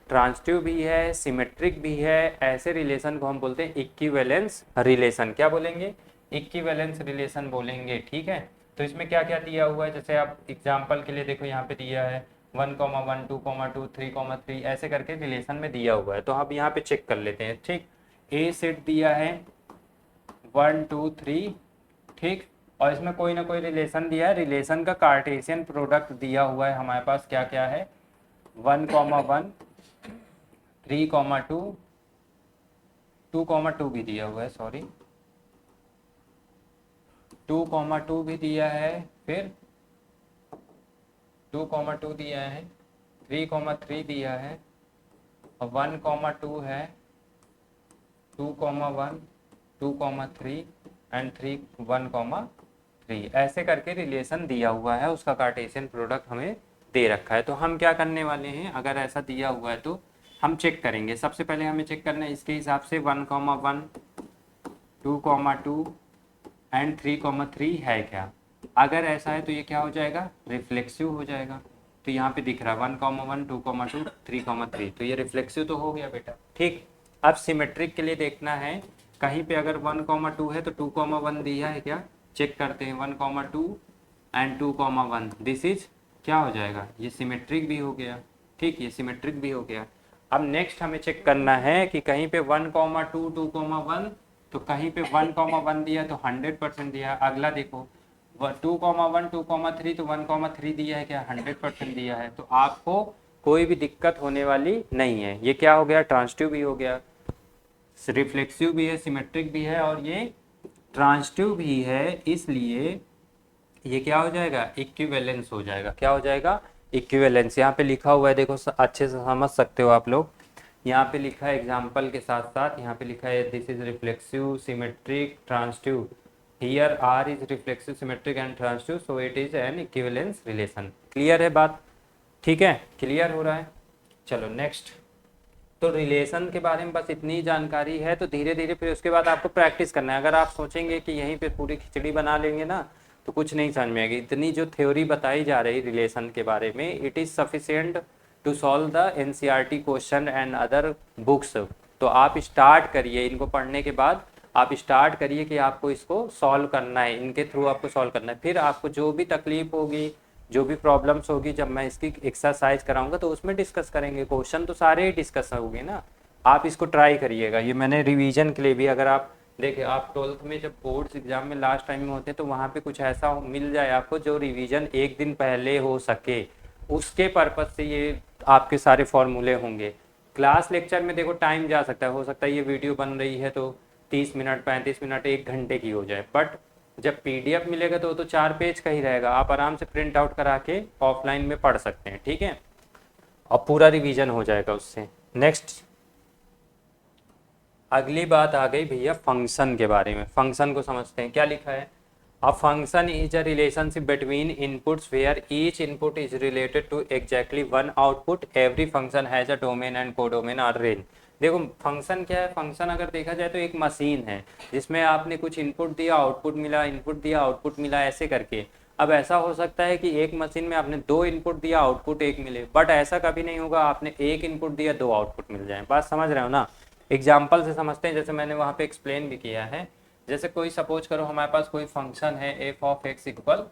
ट्रांजिटिव भी है, सिमेट्रिक भी है, ऐसे रिलेशन को हम बोलते हैं इक्विवेलेंस रिलेशन। क्या बोलेंगे? इक्विवेलेंस रिलेशन बोलेंगे। ठीक है, तो इसमें क्या क्या दिया हुआ है, जैसे आप एग्जांपल के लिए देखो यहाँ पे दिया है 1,1, 2,2, 3,3 ऐसे करके रिलेशन में दिया हुआ है। तो आप यहाँ पे चेक कर लेते हैं। ठीक, ए सेट दिया है 1 2 3, ठीक, और इसमें कोई ना कोई रिलेशन दिया है। रिलेशन का कार्टेशियन प्रोडक्ट दिया हुआ है हमारे पास, क्या क्या है, 1,1, 3,2, 2,2 भी दिया हुआ है, सॉरी 2,2 भी दिया है, फिर 2,2 दिया है, 3,3 दिया है, और 1,2 है, 2,1, 2,3 एंड 3, 1,3 ऐसे करके रिलेशन दिया हुआ है। उसका कार्टेशियन प्रोडक्ट हमें दे रखा है। तो हम क्या करने वाले हैं, अगर ऐसा दिया हुआ है तो हम चेक करेंगे। सबसे पहले हमें चेक करना है इसके हिसाब से 1,1, 2,2 एंड 3,3 है क्या। अगर ऐसा है तो ये क्या हो जाएगा, रिफ्लेक्सिव हो जाएगा। तो यहाँ पे दिख रहा है 1,1, 2,2, 3,3, तो ये रिफ्लेक्सिव तो हो गया बेटा। ठीक, अब सिमेट्रिक के लिए देखना है, कहीं पे अगर 1,2 है तो 2,1 दिया है क्या, चेक करते हैं 1,2 एंड 2,1, दिस इज क्या हो जाएगा, ये सिमेट्रिक भी हो गया। ठीक, ये सिमेट्रिक भी हो गया। अब नेक्स्ट हमें चेक करना है कि कहीं पे 1,2, 2,1, तो कहीं पे 1,1 दिया तो 100% दिया। अगला देखो 2,1, 2,3, तो 1,3 दिया है क्या, 100% दिया है। तो आपको कोई भी दिक्कत होने वाली नहीं है। ये क्या हो गया, ट्रांजिटिव भी हो गया, रिफ्लेक्सिव भी है, सिमेट्रिक भी है, और ये ट्रांजिटिव भी है। इसलिए ये क्या हो जाएगा, इक्विवेलेंस हो जाएगा। क्या हो जाएगा, इक्विवेलेंस। यहाँ पे लिखा हुआ है, देखो अच्छे से समझ सकते हो आप लोग। यहाँ पे लिखा है एग्जाम्पल के साथ साथ, यहाँ पे लिखा है this is reflexive, symmetric, transitive. Here are is reflexive, symmetric and transitive, so it is an equivalence relation. Clear है बात? ठीक है, क्लियर हो रहा है। चलो नेक्स्ट। तो रिलेशन के बारे में बस इतनी जानकारी है, तो धीरे धीरे फिर उसके बाद आपको प्रैक्टिस करना है। अगर आप सोचेंगे कि यहीं पे पूरी खिचड़ी बना लेंगे ना, तो कुछ नहीं समझ में आएगी। इतनी जो थ्योरी बताई जा रही रिलेशन के बारे में, it is sufficient to solve the NCERT question and other books. तो आप स्टार्ट करिए, इनको पढ़ने के बाद आप स्टार्ट करिए कि आपको इसको सॉल्व करना है, इनके थ्रू आपको सॉल्व करना है। फिर आपको जो भी तकलीफ होगी, जो भी प्रॉब्लम्स होगी, जब मैं इसकी एक्सरसाइज कराऊंगा तो उसमें डिस्कस करेंगे। क्वेश्चन तो सारे ही डिस्कस होंगे ना। आप इसको ट्राई करिएगा। ये मैंने रिवीजन के लिए भी, अगर आप देखिए आप 12th में जब बोर्ड्स एग्जाम में लास्ट टाइम में होते हैं तो वहाँ पे कुछ ऐसा मिल जाए आपको जो रिवीजन एक दिन पहले हो सके, उसके पर्पज़ से ये आपके सारे फॉर्मूले होंगे। क्लास लेक्चर में देखो टाइम जा सकता है, हो सकता है ये वीडियो बन रही है तो 30 मिनट, 35 मिनट, 1 घंटे की हो जाए, बट जब पीडीएफ मिलेगा तो 4 पेज का ही रहेगा। आप आराम से प्रिंट आउट करा के ऑफलाइन में पढ़ सकते हैं। ठीक है, और पूरा रिवीजन हो जाएगा उससे। नेक्स्ट, अगली बात आ गई भैया फंक्शन के बारे में। फंक्शन को समझते हैं, क्या लिखा है। A function is a relationship between inputs where each input is related to exactly one output. Every function has a domain and codomain और रेंज। देखो फंक्शन क्या है, फंक्शन अगर देखा जाए तो एक मशीन है जिसमें आपने कुछ इनपुट दिया, आउटपुट मिला, इनपुट दिया, आउटपुट मिला, ऐसे करके। अब ऐसा हो सकता है कि एक मशीन में आपने 2 इनपुट दिया, आउटपुट 1 मिले, बट ऐसा कभी नहीं होगा आपने 1 इनपुट दिया, 2 आउटपुट मिल जाए। बात समझ रहे हो ना। एग्जाम्पल से समझते हैं, जैसे मैंने वहाँ पे एक्सप्लेन भी किया है। जैसे कोई सपोज करो हमारे पास कोई फंक्शन है F of x equal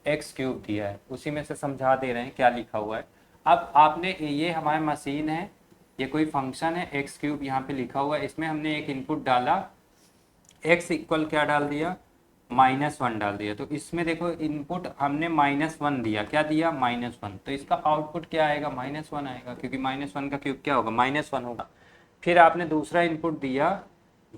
x cube दिया है, उसी में से समझा दे रहे हैं क्या लिखा हुआ है। अब आपने, ये हमारी मशीन है, ये कोई फंक्शन है एक्स क्यूब यहाँ पे लिखा हुआ है, इसमें हमने एक इनपुट डाला, एक्स इक्वल क्या डाल दिया, -1 डाल दिया। तो इसमें देखो इनपुट हमने -1 दिया, क्या दिया, -1, तो इसका आउटपुट क्या आएगा, -1 आएगा, क्योंकि -1 का क्यूब क्या होगा, -1 होगा। फिर आपने दूसरा इनपुट दिया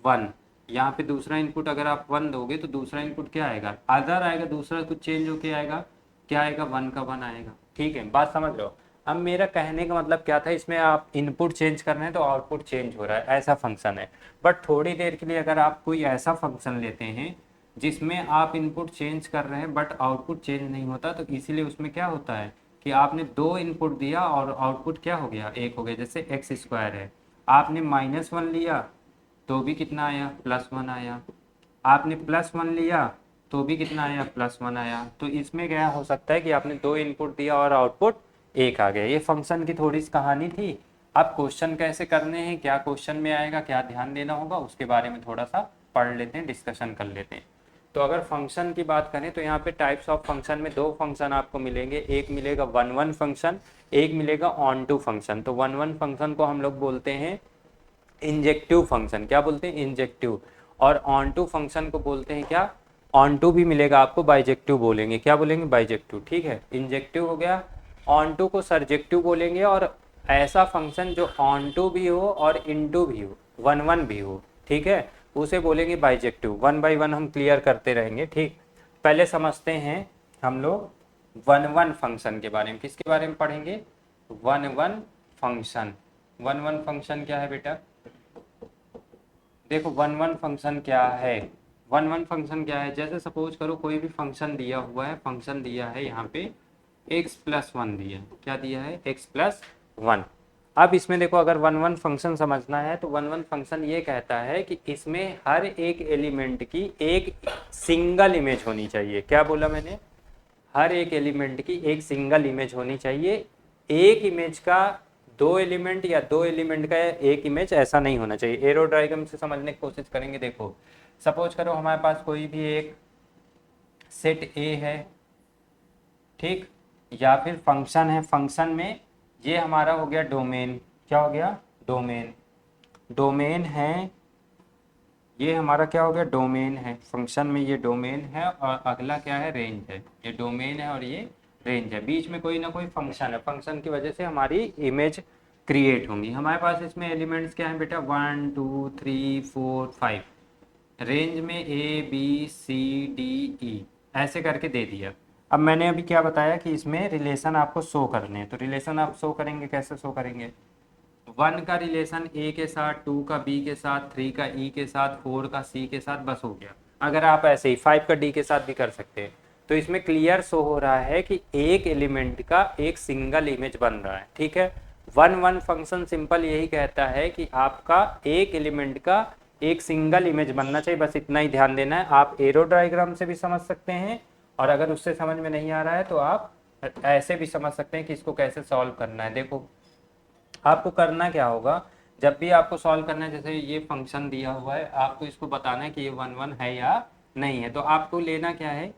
1, यहाँ पे दूसरा इनपुट अगर आप 1 दोगे तो दूसरा इनपुट क्या आएगा, अदर आएगा, दूसरा कुछ चेंज होके आएगा, क्या आएगा, 1 का 1 आएगा। ठीक है, बात समझ रहे हो। अब मेरा कहने का मतलब क्या था, इसमें आप इनपुट चेंज कर रहे हैं तो आउटपुट चेंज हो रहा है, ऐसा फंक्शन है। बट थोड़ी देर के लिए अगर आप कोई ऐसा फंक्शन लेते हैं जिसमें आप इनपुट चेंज कर रहे हैं बट आउटपुट चेंज नहीं होता, तो इसीलिए उसमें क्या होता है कि आपने 2 इनपुट दिया और आउटपुट क्या हो गया, 1 हो गया। जैसे एक्स स्क्वायर है, आपने -1 लिया तो भी कितना आया, +1 आया। आपने +1 लिया तो भी कितना आया, +1 आया। तो इसमें क्या हो सकता है कि आपने 2 इनपुट दिया और आउटपुट 1 आ गया। ये फंक्शन की थोड़ी सी कहानी थी। अब क्वेश्चन कैसे करने हैं, क्या क्वेश्चन में आएगा, क्या ध्यान देना होगा, उसके बारे में थोड़ा सा पढ़ लेते हैं, डिस्कशन कर लेते हैं। तो अगर फंक्शन की बात करें तो यहाँ पे टाइप्स ऑफ फंक्शन में 2 फंक्शन आपको मिलेंगे। एक मिलेगा 1 1 फंक्शन, एक मिलेगा ऑन टू फंक्शन। तो 1 1 फंक्शन को हम लोग बोलते हैं इंजेक्टिव फंक्शन। क्या बोलते हैं, इंजेक्टिव। और ऑन टू फंक्शन को बोलते हैं क्या, ऑन टू भी मिलेगा आपको, बाइजेक्टिव बोलेंगे। क्या बोलेंगे, बाइजेक्टिव। ठीक है, इंजेक्टिव हो गया, ऑन टू को सरजेक्टिव बोलेंगे। और ऐसा फंक्शन जो ऑन टू भी हो और इनटू भी हो, 1 1 भी हो, ठीक है, उसे बोलेंगे बाइजेक्टिव। 1 बाई 1 हम क्लियर करते रहेंगे। ठीक, पहले समझते हैं हम लोग 1 1 फंक्शन के बारे में। किसके बारे में पढ़ेंगे, 1 1 फंक्शन। 1 1 फंक्शन क्या है बेटा, देखो 1 1 फंक्शन क्या है। 1 1 फंक्शन क्या है, जैसे सपोज करो कोई भी फंक्शन दिया हुआ है, फंक्शन दिया है यहाँ पे x+1 दिया है। क्या दिया है, x+1। अब इसमें देखो, अगर 1 1 फंक्शन समझना है तो 1 1 फंक्शन ये कहता है कि इसमें हर एक एलिमेंट की एक सिंगल इमेज होनी चाहिए। क्या बोला मैंने, हर एक एलिमेंट की एक सिंगल इमेज होनी चाहिए। एक इमेज का 2 एलिमेंट या 2 एलिमेंट का एक इमेज, ऐसा नहीं होना चाहिए। एरो डायग्राम से समझने की कोशिश करेंगे। देखो सपोज करो हमारे पास कोई भी एक सेट ए है, ठीक, या फिर फंक्शन है। फंक्शन में ये हमारा हो गया डोमेन। क्या हो गया, डोमेन। डोमेन है, ये हमारा क्या हो गया, डोमेन है। फंक्शन में ये डोमेन है और अगला क्या है, रेंज है। ये डोमेन है और ये रेंज है। बीच में कोई ना कोई फंक्शन है, फंक्शन की वजह से हमारी इमेज क्रिएट होंगी। हमारे पास इसमें एलिमेंट्स क्या है बेटा, 1 2 3 4 5। रेंज में A B C D E ऐसे करके दे दिया। अब मैंने अभी क्या बताया कि इसमें रिलेशन आपको शो करने हैं। तो रिलेशन आप शो करेंगे, कैसे शो करेंगे, 1 का रिलेशन ए के साथ, 2 का बी के साथ, 3 का ई के साथ, 4 का सी के साथ, बस हो गया। अगर आप ऐसे ही 5 का डी के साथ भी कर सकते हैं। तो इसमें क्लियर शो हो रहा है कि एक एलिमेंट का एक सिंगल इमेज बन रहा है। ठीक है, 1 1 फंक्शन सिंपल यही कहता है कि आपका एक एलिमेंट का एक सिंगल इमेज बनना चाहिए, बस इतना ही ध्यान देना है। आप एरो डायग्राम से भी समझ सकते हैं, और अगर उससे समझ में नहीं आ रहा है तो आप ऐसे भी समझ सकते हैं कि इसको कैसे सॉल्व करना है। देखो आपको करना क्या होगा, जब भी आपको सॉल्व करना है, जैसे ये फंक्शन दिया हुआ है, आपको इसको बताना है कि ये 1 1 है या नहीं है। तो आपको लेना क्या है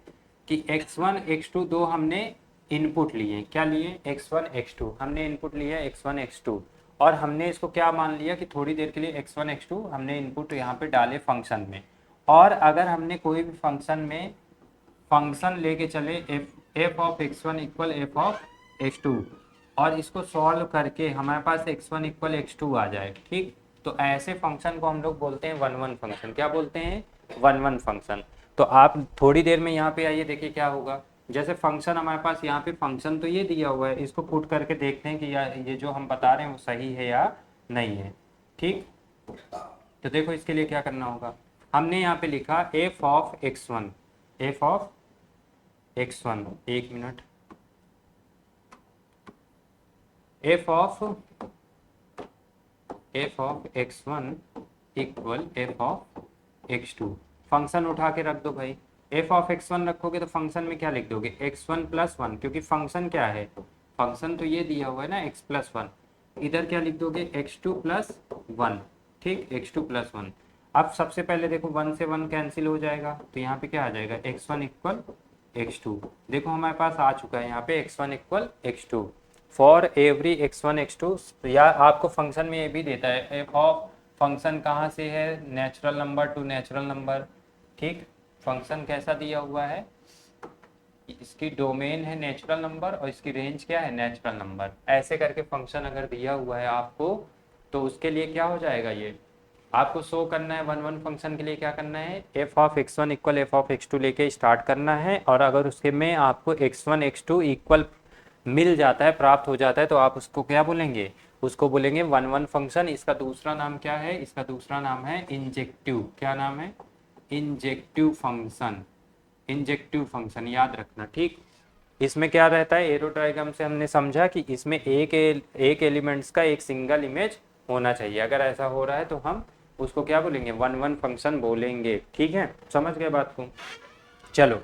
कि x1 x2 दो हमने इनपुट लिए। क्या लिए, x1 x2 हमने इनपुट लिया, x1 x2। और हमने इसको क्या मान लिया कि थोड़ी देर के लिए x1 x2 हमने इनपुट यहाँ पे डाले फंक्शन में। और अगर हमने कोई भी फंक्शन में फंक्शन लेके चले f of x1 equal f of x2, और इसको सॉल्व करके हमारे पास x1 इक्वल x2 आ जाए, ठीक, तो ऐसे फंक्शन को हम लोग बोलते हैं 1 1 फंक्शन। क्या बोलते हैं, 1 1 फंक्शन। तो आप थोड़ी देर में यहाँ पे आइए, देखिए क्या होगा। जैसे फंक्शन हमारे पास यहाँ पे फंक्शन तो ये दिया हुआ है, इसको पुट करके देखते हैं कि ये जो हम बता रहे हैं वो सही है या नहीं है। ठीक, तो देखो इसके लिए क्या करना होगा, हमने यहाँ पे लिखा f of x1, f of x1, एक minute, f of x1 equal f of x2। Function उठा के रख दो भाई। f ऑफ x1 रखोगे तो फंक्शन में क्या लिख दोगे, x1 + 1, क्योंकि फंक्शन क्या है, फंक्शन तो ये दिया हुआ है ना x + 1। इधर क्या लिख दोगे, x2 + 1, ठीक, x2 + 1। अब सबसे पहले देखो 1 से 1 कैंसिल हो जाएगा, तो यहाँ पे क्या आ जाएगा, x1 इक्वल x2। देखो हमारे पास आ चुका है यहाँ पे x1 equal x2 for every x1 x2। या आपको फंक्शन में ये भी देता है, f ऑफ फंक्शन कहाँ से है, natural number two natural number. ठीक, फंक्शन कैसा दिया हुआ है, इसकी डोमेन है नेचुरल नंबर और इसकी रेंज क्या है, नेचुरल नंबर। ऐसे करके फंक्शन अगर दिया हुआ है आपको, तो उसके लिए क्या हो जाएगा, ये आपको शो करना है 1 1 फंक्शन के लिए क्या करना है, f of x1 equal f of x2 लेके स्टार्ट करना है। और अगर उसके में आपको x1 x2 इक्वल मिल जाता है, प्राप्त हो जाता है, तो आप उसको क्या बोलेंगे, उसको बोलेंगे 1 1 फंक्शन। इसका दूसरा नाम क्या है, इसका दूसरा नाम है इंजेक्टिव। क्या नाम है, इंजेक्टिव फंक्शन, इंजेक्टिव फंक्शन याद रखना, ठीक। इसमें क्या रहता है, एरो डायग्राम से हमने समझा कि इसमें एक एलिमेंट्स का एक सिंगल इमेज होना चाहिए। अगर ऐसा हो रहा है तो हम उसको क्या बोलेंगे, वन वन फंक्शन बोलेंगे, ठीक है, समझ गए बात को। चलो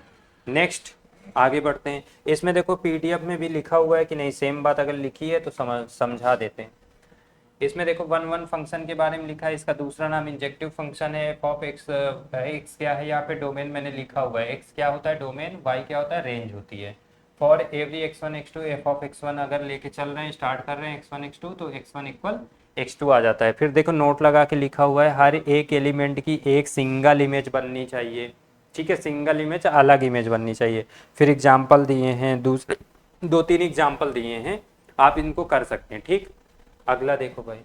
नेक्स्ट आगे बढ़ते हैं। इसमें देखो पीडीएफ में भी लिखा हुआ है कि नहीं, सेम बात अगर लिखी है तो समझा देते हैं। इसमें देखो वन वन फंक्शन के बारे में लिखा है, इसका दूसरा नाम इंजेक्टिव फंक्शन है। एफ ऑफ एक्स, एक्स क्या है यहाँ पे डोमेन मैंने लिखा हुआ है, एक्स क्या होता है डोमेन, वाई क्या होता है रेंज होती है। For every x1 x2 F of x1 अगर लेके चल रहे हैं, स्टार्ट कर रहे हैं x1 x2 तो x1 इक्वल x2 आ जाता है। फिर देखो नोट लगा के लिखा हुआ है, हर एक एलिमेंट की एक सिंगल इमेज बननी चाहिए, ठीक है, सिंगल इमेज अलग इमेज बननी चाहिए। फिर एग्जाम्पल दिए हैं, दूसरे 2-3 एग्जाम्पल दिए हैं, आप इनको कर सकते हैं, ठीक। अगला देखो भाई,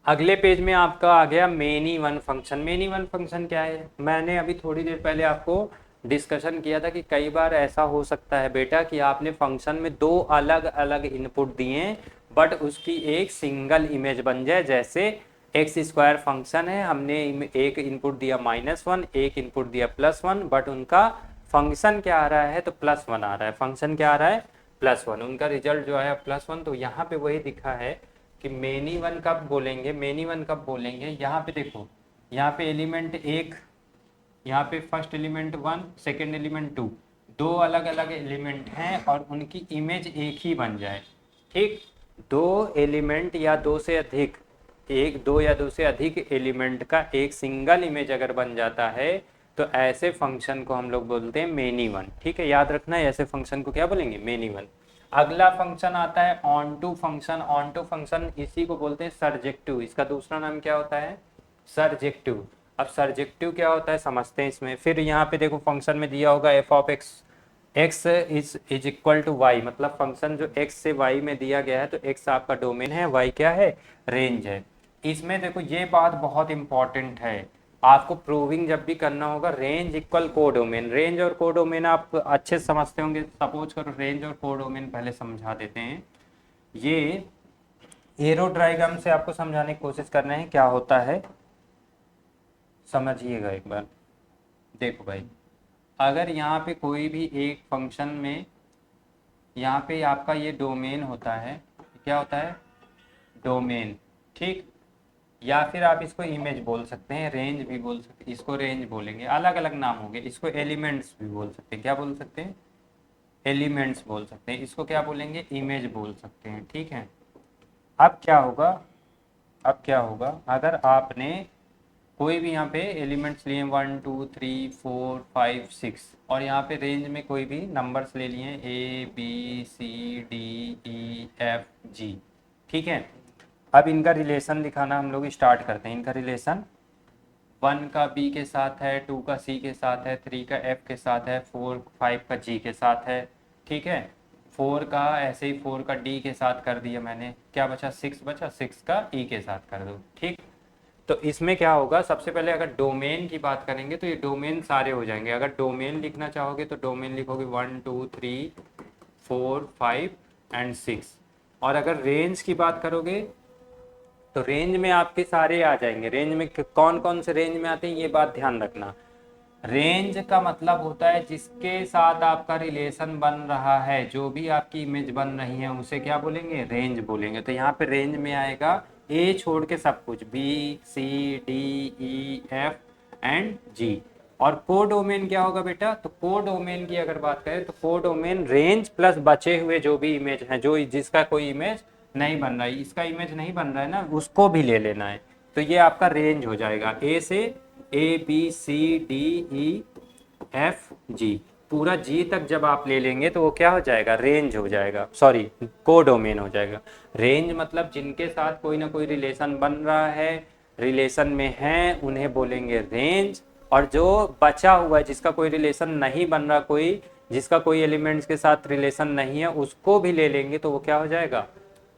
अगले पेज में आपका आ गया many one function. Many one function क्या है, मैंने अभी थोड़ी देर पहले आपको डिस्कशन किया था कि कई बार ऐसा हो सकता है बेटा कि आपने फंक्शन में दो अलग अलग इनपुट दिए बट उसकी एक सिंगल इमेज बन जाए। जैसे एक्स स्क्वायर फंक्शन है, हमने एक इनपुट दिया -1, एक इनपुट दिया +1, बट उनका फंक्शन क्या आ रहा है तो +1 आ रहा है, फंक्शन क्या आ रहा है +1, उनका रिजल्ट जो है +1। तो यहाँ पे वही दिखा है कि मेनी वन कब बोलेंगे, मेनी वन कब बोलेंगे, यहाँ पे देखो, यहाँ पे एलिमेंट एक, यहाँ पे फर्स्ट एलिमेंट 1, सेकेंड एलिमेंट 2, दो अलग अलग एलिमेंट हैं और उनकी इमेज एक ही बन जाए, ठीक। दो एलिमेंट या दो से अधिक, एक दो या दो से अधिक एलिमेंट का एक सिंगल इमेज अगर बन जाता है तो ऐसे फंक्शन को हम लोग बोलते हैं मेनी वन, ठीक है, याद रखना है, ऐसे फंक्शन को क्या बोलेंगे, मेनी वन। अगला फंक्शन आता है onto function. Onto function इसी को बोलते हैं सरजेक्टिव, इसका दूसरा नाम क्या होता है सरजेक्टिव। अब सरजेक्टिव क्या होता है समझते हैं इसमें। फिर यहाँ पे देखो फंक्शन में दिया होगा f of x, x is equal to y, मतलब फंक्शन जो एक्स से वाई में दिया गया है तो एक्स आपका डोमेन है, वाई क्या है रेंज है। इसमें देखो ये बात बहुत इंपॉर्टेंट है, आपको प्रूविंग जब भी करना होगा रेंज इक्वल कोडोमेन। रेंज और कोडोमेन आप अच्छे से समझते होंगे, सपोज करो रेंज और कोडोमेन पहले समझा देते हैं। ये एरो डायग्राम से आपको समझाने की कोशिश करना है क्या होता है, समझिएगा एक बार। देखो भाई, अगर यहाँ पे कोई भी एक फंक्शन में, यहाँ पे आपका ये डोमेन होता है, क्या होता है डोमेन, ठीक, या फिर आप इसको इमेज बोल सकते हैं, रेंज भी बोल सकते हैं, इसको रेंज बोलेंगे, अलग अलग नाम होंगे। इसको एलिमेंट्स भी बोल सकते हैं, क्या बोल सकते हैं एलिमेंट्स बोल सकते हैं, इसको क्या बोलेंगे इमेज बोल सकते हैं, ठीक है। अब क्या होगा, अब क्या होगा अगर आपने कोई भी यहाँ पे एलिमेंट्स लिए 1 2 3 4 5 6 और यहाँ पे रेंज में कोई भी नंबर्स ले लिए ABCDEFG, ठीक है। अब इनका रिलेशन दिखाना हम लोग स्टार्ट करते हैं। इनका रिलेशन 1 का B के साथ है, 2 का C के साथ है, 3 का F के साथ है, 4 5 का G के साथ है, ठीक है। 4 का ऐसे ही 4 का D के साथ कर दिया मैंने, क्या बचा 6 बचा, 6 का E के साथ कर दो, ठीक। तो इसमें क्या होगा, सबसे पहले अगर डोमेन की बात करेंगे तो ये डोमेन सारे हो जाएंगे। अगर डोमेन लिखना चाहोगे तो डोमेन लिखोगे 1 2 3 4 5 एंड 6। और अगर रेंज की बात करोगे तो रेंज में आपके सारे आ जाएंगे। रेंज में कौन कौन से रेंज में आते हैं ये बात ध्यान रखना। रेंज का मतलब होता है जिसके साथ आपका रिलेशन बन रहा है, जो भी आपकी इमेज बन रही है उसे क्या बोलेंगे रेंज बोलेंगे। तो यहाँ पे रेंज में आएगा ए छोड़ के सब कुछ, BCDEF एंड G। और कोडोमेन क्या होगा बेटा, तो कोडोमेन की अगर बात करें तो कोडोमेन रेंज प्लस बचे हुए जो भी इमेज हैं, जो जिसका कोई इमेज नहीं बन रहा है, इसका इमेज नहीं बन रहा है ना, उसको भी ले लेना है। तो ये आपका रेंज हो जाएगा ए से ABCDEFG, पूरा G तक जब आप ले लेंगे तो वो क्या हो जाएगा रेंज हो जाएगा, सॉरी कोडोमेन हो जाएगा। रेंज मतलब जिनके साथ कोई ना कोई रिलेशन बन रहा है, रिलेशन में है, उन्हें बोलेंगे रेंज। और जो बचा हुआ है जिसका कोई रिलेशन नहीं बन रहा, कोई जिसका कोई एलिमेंट्स के साथ रिलेशन नहीं है, उसको भी ले लेंगे तो वो क्या हो जाएगा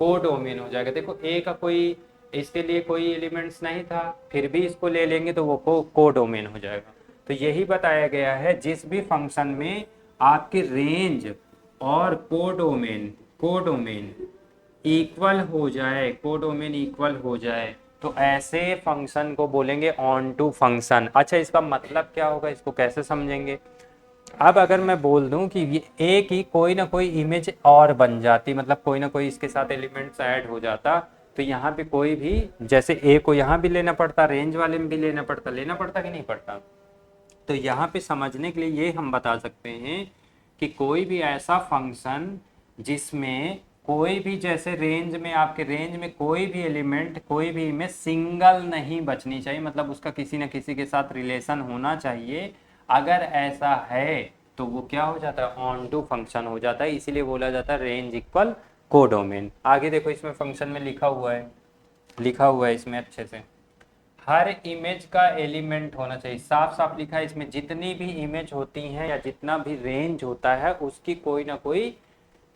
कोडोमेन हो जाएगा। देखो ए का कोई, इसके लिए कोई एलिमेंट्स नहीं था, फिर भी इसको ले लेंगे तो वो कोडोमेन हो जाएगा। तो यही बताया गया है, जिस भी फंक्शन में आपके रेंज और कोडोमेन कोडोमेन इक्वल हो जाए, कोडोमेन इक्वल हो जाए, तो ऐसे फंक्शन को बोलेंगे ऑन टू फंक्शन। अच्छा, इसका मतलब क्या होगा, इसको कैसे समझेंगे? अब अगर मैं बोल दूं कि ये ए की कोई ना कोई इमेज और बन जाती, मतलब कोई ना कोई इसके साथ एलिमेंट्स ऐड हो जाता, तो यहाँ पे कोई भी, जैसे ए को यहाँ भी लेना पड़ता, रेंज वाले में भी लेना पड़ता कि नहीं पड़ता? तो यहाँ पे समझने के लिए ये हम बता सकते हैं कि कोई भी ऐसा फंक्शन जिसमें कोई भी, जैसे रेंज में, आपके रेंज में कोई भी एलिमेंट, कोई भी इमेज सिंगल नहीं बचनी चाहिए, मतलब उसका किसी न किसी के साथ रिलेशन होना चाहिए। अगर ऐसा है तो वो क्या हो जाता है, ऑन टू फंक्शन हो जाता है, इसीलिए बोला जाता है रेंज इक्वल कोडोमेन। आगे देखो, इसमें फंक्शन में लिखा हुआ है इसमें अच्छे से, हर इमेज का एलिमेंट होना चाहिए। साफ साफ लिखा है इसमें, जितनी भी इमेज होती हैं या जितना भी रेंज होता है उसकी कोई ना कोई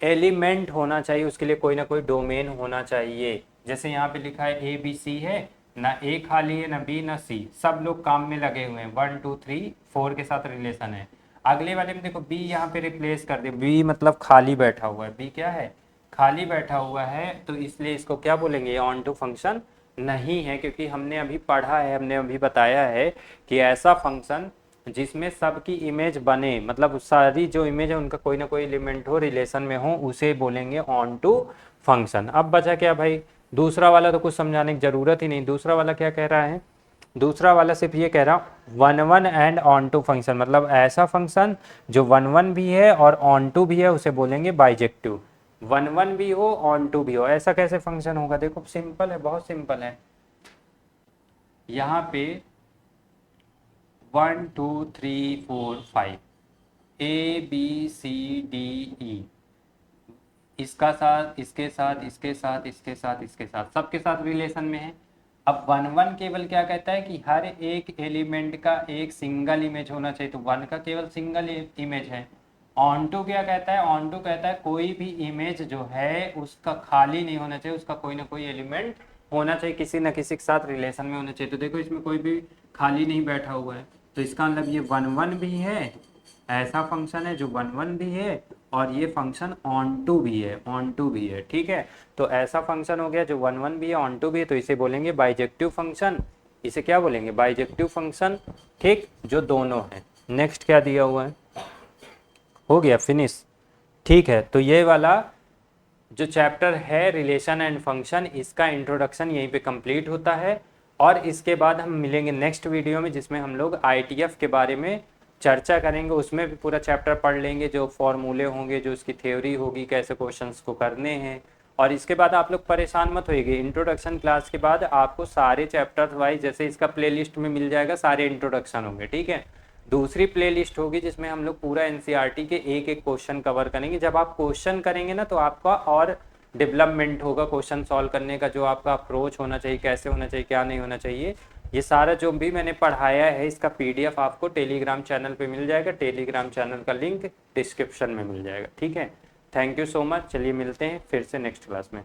एलिमेंट होना चाहिए, उसके लिए कोई ना कोई डोमेन होना चाहिए। जैसे यहाँ पे लिखा है ए बी सी है, ना ए खाली है, ना बी ना सी, सब लोग काम में लगे हुए हैं, 1 2 3 4 के साथ रिलेशन है। अगले वाले में देखो बी यहाँ पे रिप्लेस कर दे, बी मतलब खाली बैठा हुआ है, बी क्या है, खाली बैठा हुआ है, तो इसलिए इसको क्या बोलेंगे, ऑन टू फंक्शन नहीं है, क्योंकि हमने अभी पढ़ा है, हमने अभी बताया है कि ऐसा फंक्शन जिसमें सबकी इमेज बने, मतलब सारी जो इमेज है उनका कोई ना कोई एलिमेंट हो, रिलेशन में हो, उसे बोलेंगे ऑन टू फंक्शन। अब बचा क्या भाई, दूसरा वाला तो कुछ समझाने की जरूरत ही नहीं। दूसरा वाला क्या कह रहा है, दूसरा वाला सिर्फ ये कह रहा, one one and onto function, मतलब ऐसा फंक्शन जो वन वन भी है और ऑन टू भी है उसे बोलेंगे बाइजेक्टिव। वन वन भी हो ऑन टू भी हो, ऐसा कैसे फंक्शन होगा? देखो सिंपल है, बहुत सिंपल है। यहाँ पे 1 2 3 4 5 A B C D E, इसका साथ, इसके साथ, इसके साथ, इसके साथ, इसके साथ, सबके साथ रिलेशन में है। अब वन वन केवल क्या कहता है कि हर एक एलिमेंट का एक सिंगल इमेज होना चाहिए, तो वन का केवल सिंगल इमेज है। ऑन टू क्या कहता है, ऑन टू कहता है कोई भी इमेज जो है उसका खाली नहीं होना चाहिए, उसका कोई ना कोई एलिमेंट होना चाहिए, किसी न किसी के साथ रिलेशन में होना चाहिए। तो देखो इसमें कोई भी खाली नहीं बैठा हुआ है, तो इसका मतलब ये वन वन भी है, ऐसा फंक्शन है जो वन वन भी है, और ये फंक्शन ऑन टू भी है, ऑन टू भी है, ठीक है। तो ऐसा फंक्शन हो गया जो वन वन भी है, ऑन टू भी है, तो इसे बोलेंगे बाइजेक्टिव फंक्शन। इसे क्या बोलेंगे, बाइजेक्टिव फंक्शन, ठीक, जो दोनों है। नेक्स्ट क्या दिया हुआ है, हो गया फिनिश, ठीक है। तो ये वाला जो चैप्टर है रिलेशन एंड फंक्शन, इसका इंट्रोडक्शन यहीं पे कंप्लीट होता है, और इसके बाद हम मिलेंगे नेक्स्ट वीडियो में जिसमें हम लोग आईटीएफ के बारे में चर्चा करेंगे। उसमें भी पूरा चैप्टर पढ़ लेंगे, जो फॉर्मूले होंगे, जो उसकी थ्योरी होगी, कैसे क्वेश्चंस को करने हैं। और इसके बाद आप लोग परेशान मत होइए, इंट्रोडक्शन क्लास के बाद आपको सारे चैप्टर वाइज, जैसे इसका प्लेलिस्ट में मिल जाएगा, सारे इंट्रोडक्शन होंगे, ठीक है। दूसरी प्लेलिस्ट होगी जिसमें हम लोग पूरा एनसीईआरटी के एक एक क्वेश्चन कवर करेंगे। जब आप क्वेश्चन करेंगे ना तो आपका और डेवलपमेंट होगा क्वेश्चन सॉल्व करने का, जो आपका अप्रोच होना चाहिए, कैसे होना चाहिए, क्या नहीं होना चाहिए, ये सारा जो भी मैंने पढ़ाया है इसका पीडीएफ आपको टेलीग्राम चैनल पे मिल जाएगा। टेलीग्राम चैनल का लिंक डिस्क्रिप्शन में मिल जाएगा, ठीक है। थैंक यू सो मच, चलिए मिलते हैं फिर से नेक्स्ट क्लास में।